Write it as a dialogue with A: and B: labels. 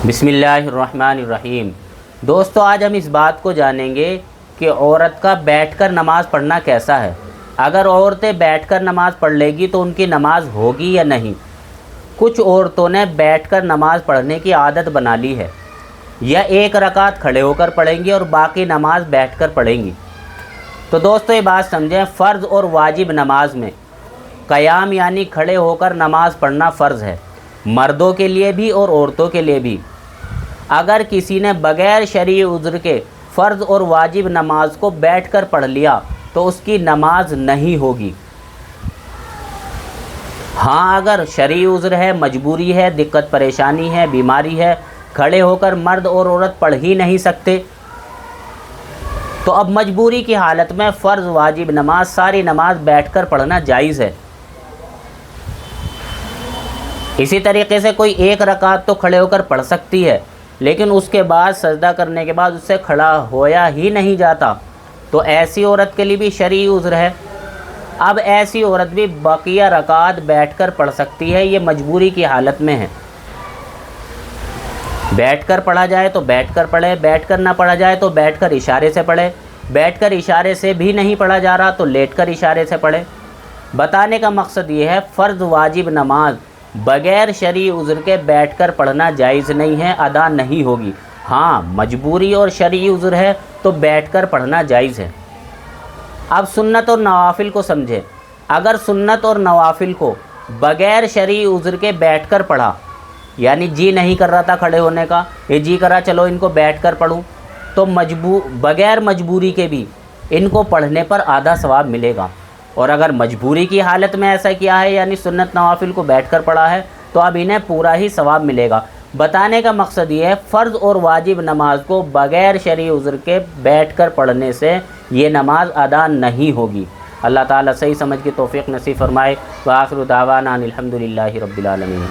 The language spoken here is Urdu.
A: بسم اللہ الرحمن الرحیم۔ دوستو، آج ہم اس بات کو جانیں گے کہ عورت کا بیٹھ کر نماز پڑھنا کیسا ہے۔ اگر عورتیں بیٹھ کر نماز پڑھ لے گی تو ان کی نماز ہوگی یا نہیں۔ کچھ عورتوں نے بیٹھ کر نماز پڑھنے کی عادت بنا لی ہے، یا ایک رکعت کھڑے ہو کر پڑھیں گی اور باقی نماز بیٹھ کر پڑھیں گی۔ تو دوستو یہ بات سمجھیں، فرض اور واجب نماز میں قیام یعنی کھڑے ہو کر نماز پڑھنا فرض ہے، مردوں کے لیے بھی اور عورتوں کے لیے بھی۔ اگر کسی نے بغیر شرعی عذر کے فرض اور واجب نماز کو بیٹھ کر پڑھ لیا تو اس کی نماز نہیں ہوگی۔ ہاں، اگر شرعی عذر ہے، مجبوری ہے، دقت پریشانی ہے، بیماری ہے، کھڑے ہو کر مرد اور عورت پڑھ ہی نہیں سکتے، تو اب مجبوری کی حالت میں فرض واجب نماز ساری نماز بیٹھ کر پڑھنا جائز ہے۔ اسی طریقے سے کوئی ایک رکعت تو کھڑے ہو کر پڑھ سکتی ہے، لیکن اس کے بعد سجدہ کرنے کے بعد اس سے کھڑا ہویا ہی نہیں جاتا، تو ایسی عورت کے لیے بھی شرعی عذر ہے۔ اب ایسی عورت بھی بقیہ رکعات بیٹھ کر پڑھ سکتی ہے، یہ مجبوری کی حالت میں ہے۔ بیٹھ کر پڑھا جائے تو بیٹھ کر پڑھے، بیٹھ کر نہ پڑھا جائے تو بیٹھ کر اشارے سے پڑھے، بیٹھ کر اشارے سے بھی نہیں پڑھا جا رہا تو لیٹ کر اشارے سے پڑھے۔ بتانے کا مقصد یہ ہے، فرض واجب نماز بغیر شرعی عذر کے بیٹھ کر پڑھنا جائز نہیں ہے، ادا نہیں ہوگی۔ ہاں، مجبوری اور شرعی عذر ہے تو بیٹھ کر پڑھنا جائز ہے۔ اب سنت اور نوافل کو سمجھیں۔ اگر سنت اور نوافل کو بغیر شرعی عذر کے بیٹھ کر پڑھا، یعنی جی نہیں کر رہا تھا کھڑے ہونے کا، یہ جی کرا چلو ان کو بیٹھ کر پڑھوں، تو بغیر مجبوری کے بھی ان کو پڑھنے پر آدھا ثواب ملے گا۔ اور اگر مجبوری کی حالت میں ایسا کیا ہے، یعنی سنت نوافل کو بیٹھ کر پڑھا ہے، تو اب انہیں پورا ہی ثواب ملے گا۔ بتانے کا مقصد یہ ہے، فرض اور واجب نماز کو بغیر شرعی عذر کے بیٹھ کر پڑھنے سے یہ نماز ادا نہیں ہوگی۔ اللہ تعالیٰ صحیح سمجھ کی توفیق نصیب فرمائے۔ وآخر دعوانا ان الحمد للہ رب العالمین۔